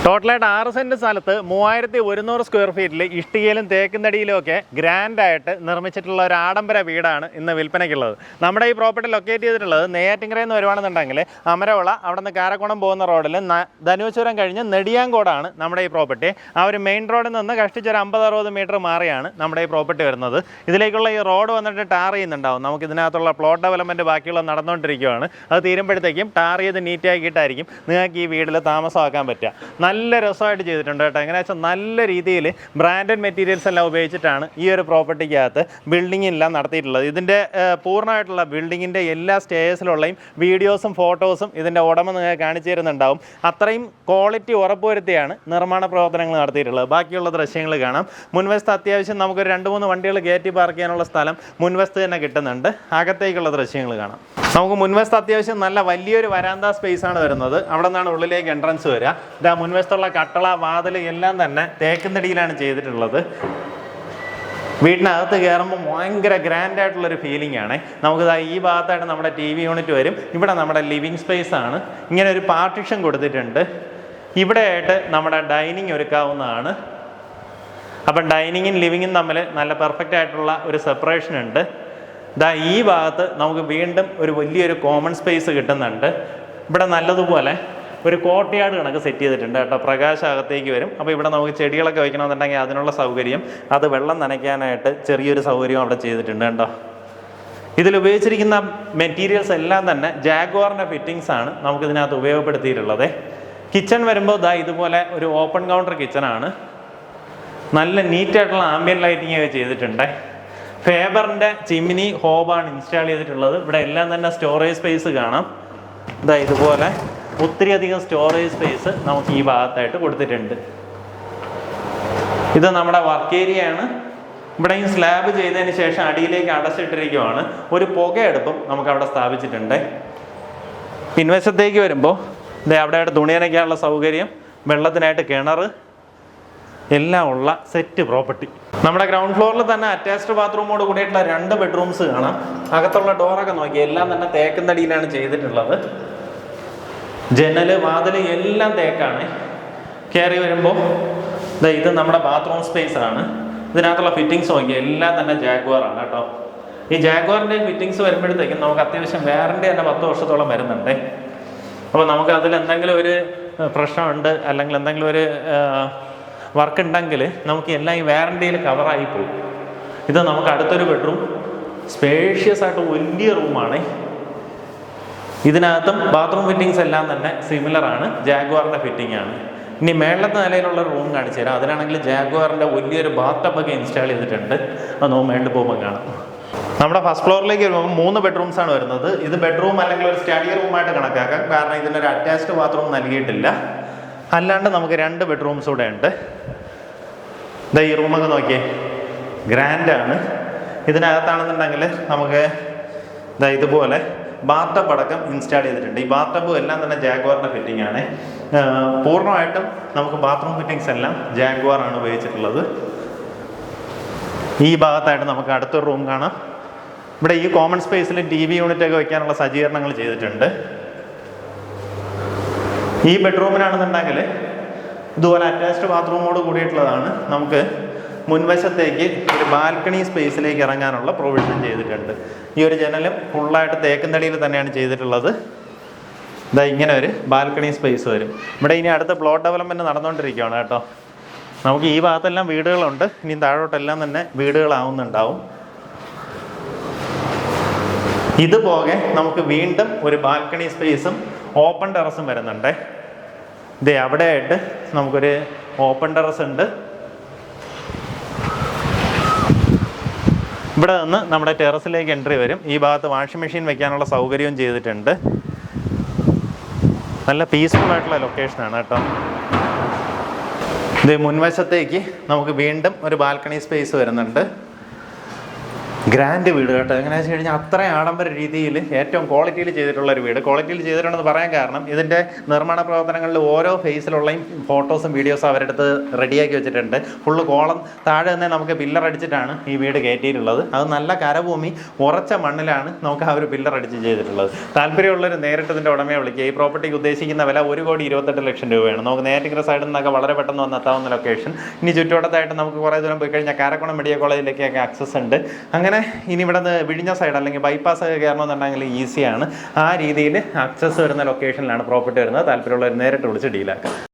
ടോട്ടലായിട്ട് 6 cent സ്ഥലത്ത് 3100 square ഫീറ്റിൽ ഇഷ്ടികയിലും തേക്കുന്നടിയിലും ഒക്കെ ഗ്രാൻഡായിട്ട് നിർമ്മിച്ചിട്ടുള്ള ഒരു ആഡംബര വീടാണ് ഇന്ന് വിൽപ്പനയ്ക്കുള്ളത്. നമ്മുടെ ഈ പ്രോപ്പർട്ടി ലൊക്കേറ്റ് ചെയ്തിട്ടുള്ളത് നെയ്യാറ്റിൻകരയിൽ നിന്ന് വരുവാണെന്നുണ്ടെങ്കിൽ അമരവള അവിടെ നിന്ന് കാരക്കോണം പോകുന്ന റോഡിൽ ധനുവച്ചൂരം കഴിഞ്ഞ് നെടിയാങ്കോടാണ് നമ്മുടെ ഈ പ്രോപ്പർട്ടി. ആ ഒരു മെയിൻ റോഡിൽ നിന്ന് കഷ്ടിച്ചൊരു 50-60 മീറ്റർ മാറിയാണ് നമ്മുടെ ഈ പ്രോപ്പർട്ടി വരുന്നത്. ഇതിലേക്കുള്ള ഈ റോഡ് വന്നിട്ട് ടാർ ചെയ്യുന്നുണ്ടാവും. നമുക്ക് ഇതിനകത്തുള്ള പ്ലോട്ട് ഡെവലപ്മെൻറ്റ് ബാക്കിയുള്ള നടന്നുകൊണ്ടിരിക്കുകയാണ്. അത് തീരുമ്പോഴത്തേക്കും ടാർ ചെയ്ത് നീറ്റാക്കിയിട്ടായിരിക്കും നിങ്ങൾക്ക് ഈ വീട്ടിൽ താമസമാക്കാൻ പറ്റുക. നല്ല രസമായിട്ട് ചെയ്തിട്ടുണ്ട് കേട്ടോ. എങ്ങനെയാ വെച്ചാൽ നല്ല രീതിയിൽ ബ്രാൻഡഡ് മെറ്റീരിയൽസ് എല്ലാം ഉപയോഗിച്ചിട്ടാണ് ഈ ഒരു പ്രോപ്പർട്ടിക്കകത്ത് ബിൽഡിംഗ് എല്ലാം നടത്തിയിട്ടുള്ളത്. ഇതിൻ്റെ പൂർണ്ണമായിട്ടുള്ള ബിൽഡിങ്ങിൻ്റെ എല്ലാ സ്റ്റേഴ്സിലുള്ളയും വീഡിയോസും ഫോട്ടോസും ഇതിൻ്റെ ഉടമ നിങ്ങൾക്ക് കാണിച്ചു തരുന്നുണ്ടാവും. അത്രയും ക്വാളിറ്റി ഉറപ്പുവരുത്തിയാണ് നിർമ്മാണ പ്രവർത്തനങ്ങൾ നടത്തിയിട്ടുള്ളത്. ബാക്കിയുള്ള ദൃശ്യങ്ങൾ കാണാം. മുൻവശത്ത് അത്യാവശ്യം നമുക്കൊരു 2-3 വണ്ടികൾ കയറ്റി പാർക്ക് ചെയ്യാനുള്ള സ്ഥലം മുൻവശത്ത് തന്നെ കിട്ടുന്നുണ്ട്. അകത്തേക്കുള്ള ദൃശ്യങ്ങൾ കാണാം. നമുക്ക് മുൻവശത്ത് അത്യാവശ്യം നല്ല വലിയൊരു വരാന്ത സ്പേസ് ആണ് വരുന്നത്. അവിടെ നിന്നാണ് ഉള്ളിലേക്ക് എൻട്രൻസ് വരിക. ഇതാ മുൻവശത്തുള്ള കട്ടള വാതിൽ എല്ലാം തന്നെ തേക്കുന്നടിയിലാണ് ചെയ്തിട്ടുള്ളത്. വീടിനകത്ത് കയറുമ്പോൾ ഭയങ്കര ഗ്രാൻഡായിട്ടുള്ളൊരു ഫീലിംഗ് ആണ്. നമുക്കിതാ ഈ ഭാഗത്തായിട്ട് നമ്മുടെ TV യൂണിറ്റ് വരും. ഇവിടെ നമ്മുടെ ലിവിങ് സ്പേസ് ആണ്. ഇങ്ങനെ ഒരു പാർട്ടീഷൻ കൊടുത്തിട്ടുണ്ട്. ഇവിടെയായിട്ട് നമ്മുടെ ഡൈനിങ് ഒരുക്കാവുന്നതാണ്. അപ്പം ഡൈനിങ്ങും ലിവിങ്ങും തമ്മിൽ നല്ല പെർഫെക്റ്റ് ആയിട്ടുള്ള ഒരു സെപ്പറേഷൻ ഉണ്ട്. ഇതാ ഈ ഭാഗത്ത് നമുക്ക് വീണ്ടും ഒരു വലിയൊരു കോമൺ സ്പേസ് കിട്ടുന്നുണ്ട്. ഇവിടെ നല്ലതുപോലെ ഒരു കോർട്ട്യാർഡ് കണക്ക് സെറ്റ് ചെയ്തിട്ടുണ്ട് കേട്ടോ. പ്രകാശം അകത്തേക്ക് വരും. അപ്പോൾ ഇവിടെ നമുക്ക് ചെടികളൊക്കെ വയ്ക്കണമെന്നുണ്ടെങ്കിൽ അതിനുള്ള സൗകര്യം, അത് വെള്ളം നനയ്ക്കാനായിട്ട് ചെറിയൊരു സൗകര്യം അവിടെ ചെയ്തിട്ടുണ്ട് കേട്ടോ. ഇതിൽ ഉപയോഗിച്ചിരിക്കുന്ന മെറ്റീരിയൽസ് എല്ലാം തന്നെ ജാഗ്വാറിൻ്റെ ഫിറ്റിങ്സ് ആണ് നമുക്കിതിനകത്ത് ഉപയോഗപ്പെടുത്തിയിട്ടുള്ളത്. കിച്ചൺ വരുമ്പോൾ ഇതാ ഇതുപോലെ ഒരു ഓപ്പൺ കൗണ്ടർ കിച്ചണാണ്. നല്ല നീറ്റായിട്ടുള്ള ആംബിയൻ ലൈറ്റിംഗ് ഒക്കെ ചെയ്തിട്ടുണ്ട്. ഫേബറിൻ്റെ ചിമ്മിനി ഹോബാണ് ഇൻസ്റ്റാൾ ചെയ്തിട്ടുള്ളത്. ഇവിടെ എല്ലാം തന്നെ സ്റ്റോറേജ് സ്പേസ് കാണാം. ഇതാ ഇതുപോലെ ഒത്തിരി അധികം സ്റ്റോറേജ് സ്പേസ് നമുക്ക് ഈ ഭാഗത്തായിട്ട് കൊടുത്തിട്ടുണ്ട്. ഇത് നമ്മുടെ വർക്ക് ഏരിയ ആണ്. ഇവിടെയും സ്ലാബ് ചെയ്തതിന് ശേഷം അടിയിലേക്ക് അടച്ചിട്ടിരിക്കുവാണ്. ഒരു പുകയെടുപ്പും നമുക്ക് അവിടെ സ്ഥാപിച്ചിട്ടുണ്ട്. പിൻവശത്തേക്ക് വരുമ്പോൾ ഇതേ അവിടെയായിട്ട് തുണി നനയ്ക്കാനുള്ള സൗകര്യം, വെള്ളത്തിനായിട്ട് കിണർ എല്ലാം ഉള്ള സെറ്റ് പ്രോപ്പർട്ടി. നമ്മുടെ ഗ്രൗണ്ട് ഫ്ലോറിൽ തന്നെ അറ്റാച്ച്ഡ് ബാത്റൂമോട് കൂടിയിട്ടുള്ള 2 ബെഡ്റൂംസ് കാണാം. അകത്തുള്ള ഡോറൊക്കെ നോക്കി എല്ലാം തന്നെ തേക്കുന്നടിയിലാണ് ചെയ്തിട്ടുള്ളത്. ജനൽ വാതിൽ എല്ലാം തേക്കാണ്. കയറി വരുമ്പോൾ ഇത് നമ്മുടെ ബാത്റൂം സ്പേസ് ആണ്. ഇതിനകത്തുള്ള ഫിറ്റിങ്സ് നോക്കി എല്ലാം തന്നെ ജാഗ്വാറാണ് കേട്ടോ. ഈ ജാഗ്വാറിൻ്റെ ഫിറ്റിങ്സ് വരുമ്പോഴത്തേക്കും നമുക്ക് അത്യാവശ്യം വാറണ്ടി തന്നെ 10 വർഷത്തോളം വരുന്നുണ്ട്. അപ്പോൾ നമുക്ക് അതിൽ എന്തെങ്കിലും ഒരു പ്രശ്നമുണ്ട് അല്ലെങ്കിൽ എന്തെങ്കിലും ഒരു വർക്ക് ഉണ്ടെങ്കിൽ നമുക്ക് എല്ലാം ഈ വാറണ്ടിയിൽ കവറായി പോകും. ഇത് നമുക്ക് അടുത്തൊരു ബെഡ്റൂം, സ്പേഷ്യസ് ആയിട്ട് വലിയ റൂമാണ്. ഇതിനകത്തും ബാത്റൂം ഫിറ്റിങ്സ് എല്ലാം തന്നെ സിമിലർ ആണ്, ജാഗ്വാറിൻ്റെ ഫിറ്റിംഗ് ആണ്. ഇനി മേളത്തെ നിലയിലുള്ള റൂം കാണിച്ചു തരാം. അതിനാണെങ്കിൽ ജാഗ്വാറിൻ്റെ വലിയൊരു ബാത്ടബൊക്കെ ഇൻസ്റ്റാൾ ചെയ്തിട്ടുണ്ട്. അത് നമുക്ക് മേളിൽ പോകുമ്പോൾ കാണാം. നമ്മുടെ ഫസ്റ്റ് ഫ്ലോറിലേക്ക് വരുമ്പോൾ 3 ബെഡ്റൂംസ് ആണ് വരുന്നത്. ഇത് ബെഡ്റൂം അല്ലെങ്കിൽ ഒരു സ്റ്റഡി റൂമായിട്ട് കണക്കാക്കാം. കാരണം ഇതിനൊരു അറ്റാച്ച്ഡ് ബാത്റൂം നൽകിയിട്ടില്ല. അല്ലാണ്ട് നമുക്ക് 2 ബെഡ്റൂംസ് കൂടെ ഉണ്ട്. ഇതാ ഈ റൂമൊക്കെ നോക്കിയേ, ഗ്രാൻഡാണ്. ഇതിനകത്താണെന്നുണ്ടെങ്കിൽ നമുക്ക് ഇതാ ഇതുപോലെ ബാത്ടബ് അടക്കം ഇൻസ്റ്റാൾ ചെയ്തിട്ടുണ്ട്. ഈ ബാത്ടബും എല്ലാം തന്നെ ജാഗ്വാറിൻ്റെ ഫിറ്റിംഗ് ആണ്. പൂർണ്ണമായിട്ടും നമുക്ക് ബാത്റൂം ഫിറ്റിങ്സ് എല്ലാം ജാഗ്വാറാണ് ഉപയോഗിച്ചിട്ടുള്ളത്. ഈ ഭാഗത്തായിട്ട് നമുക്ക് അടുത്തൊരു റൂം കാണാം. ഇവിടെ ഈ കോമൺ സ്പേസിൽ TV യൂണിറ്റൊക്കെ വയ്ക്കാനുള്ള സജ്ജീകരണങ്ങൾ ചെയ്തിട്ടുണ്ട്. ഈ ബെഡ്റൂമിനാണെന്നുണ്ടെങ്കിൽ ഇതുപോലെ അറ്റാച്ച്ഡ് ബാത്റൂമോട് കൂടിയിട്ടുള്ളതാണ്. നമുക്ക് മുൻവശത്തേക്ക് ഒരു ബാൽക്കണി സ്പേസിലേക്ക് ഇറങ്ങാനുള്ള പ്രൊവിഷൻ ചെയ്തിട്ടുണ്ട്. ഈ ഒരു ജനലും ഫുള്ളായിട്ട് തേക്കുന്നടിയിൽ തന്നെയാണ് ചെയ്തിട്ടുള്ളത്. ഇതാ ഇങ്ങനെ ഒരു ബാൽക്കണി സ്പേസ് വരും. ഇവിടെ ഇനി അടുത്ത പ്ലോട്ട് ഡെവലപ്മെൻറ്റ് നടന്നുകൊണ്ടിരിക്കുകയാണ് കേട്ടോ. നമുക്ക് ഈ ഭാഗത്തെല്ലാം വീടുകളുണ്ട്. ഇനി താഴോട്ടെല്ലാം തന്നെ വീടുകളാവുന്നുണ്ടാവും. ഇതുപോലെ നമുക്ക് വീണ്ടും ഒരു ബാൽക്കണി സ്പേസും ഓപ്പൺ ടെറസും വരുന്നുണ്ട്. ഇതേ അവിടെയായിട്ട് നമുക്കൊരു ഓപ്പൺ ടെറസ് ഉണ്ട്. ഇവിടെ നിന്ന് നമ്മുടെ ടെറസിലേക്ക് എൻട്രി വരും. ഈ ഭാഗത്ത് വാഷിംഗ് മെഷീൻ വെക്കാനുള്ള സൗകര്യവും ചെയ്തിട്ടുണ്ട്. നല്ല പീസ്ഫുൾ ആയിട്ടുള്ള ലൊക്കേഷനാണ് കേട്ടോ. ഇത് മുൻവശത്തേക്ക് നമുക്ക് വീണ്ടും ഒരു ബാൽക്കണി സ്പേസ് വരുന്നുണ്ട്. ഗ്രാൻഡ് വീട് കേട്ടോ. എങ്ങനെയാണെന്ന് വെച്ച് കഴിഞ്ഞാൽ അത്രയും ആഡംബര രീതിയിൽ ഏറ്റവും ക്വാളിറ്റിയിൽ ചെയ്തിട്ടുള്ള ഒരു വീട്. ക്വാളിറ്റിയിൽ ചെയ്തിട്ടുണ്ടെന്ന് പറയാൻ കാരണം ഇതിൻ്റെ നിർമ്മാണ പ്രവർത്തനങ്ങളിൽ ഓരോ ഫേസിലുള്ളയും ഫോട്ടോസും വീഡിയോസും അവരെടുത്ത് റെഡിയാക്കി വെച്ചിട്ടുണ്ട്. ഫുള്ള് കോളം താഴെ തന്നെ നമുക്ക് പില്ലർ അടിച്ചിട്ടാണ് ഈ വീട് കയറ്റിയിട്ടുള്ളത്. അത് നല്ല കരഭൂമി ഉറച്ച മണ്ണിലാണ് നമുക്ക് ആ ഒരു പില്ലർ അടിച്ച് ചെയ്തിട്ടുള്ളത്. താല്പര്യമുള്ളൊരു നേരിട്ട് ഇതിൻ്റെ ഉടമയെ വിളിക്കുക. ഈ പ്രോപ്പർട്ടിക്ക് ഉദ്ദേശിക്കുന്ന വില 1,28,00,000 രൂപയാണ്. നമുക്ക് നേരത്തെ സൈഡിൽ നിന്നൊക്കെ വളരെ പെട്ടെന്ന് വന്നെത്താവുന്ന ലൊക്കേഷൻ. ഇനി ചുറ്റുവട്ടത്തായിട്ട് നമുക്ക് കുറേ ദൂരം പോയി കഴിഞ്ഞാൽ കാരക്കുളം മെഡിക്കൽ കോളേജിലേക്കൊക്കെ ആക്സസ് ഉണ്ട്. അങ്ങനെ ഇനി ഇവിടെ നിന്ന് വിഴിഞ്ഞ സൈഡ് അല്ലെങ്കിൽ ബൈപ്പാസ് ഒക്കെ കയറണമെന്നുണ്ടെങ്കിൽ ഈസിയാണ്. ആ രീതിയിൽ ആക്സസ് വരുന്ന ലൊക്കേഷനിലാണ് പ്രോപ്പർട്ടി വരുന്നത്. താല്പര്യമുള്ളവർ നേരിട്ട് വിളിച്ച് ഡീലാക്കാം.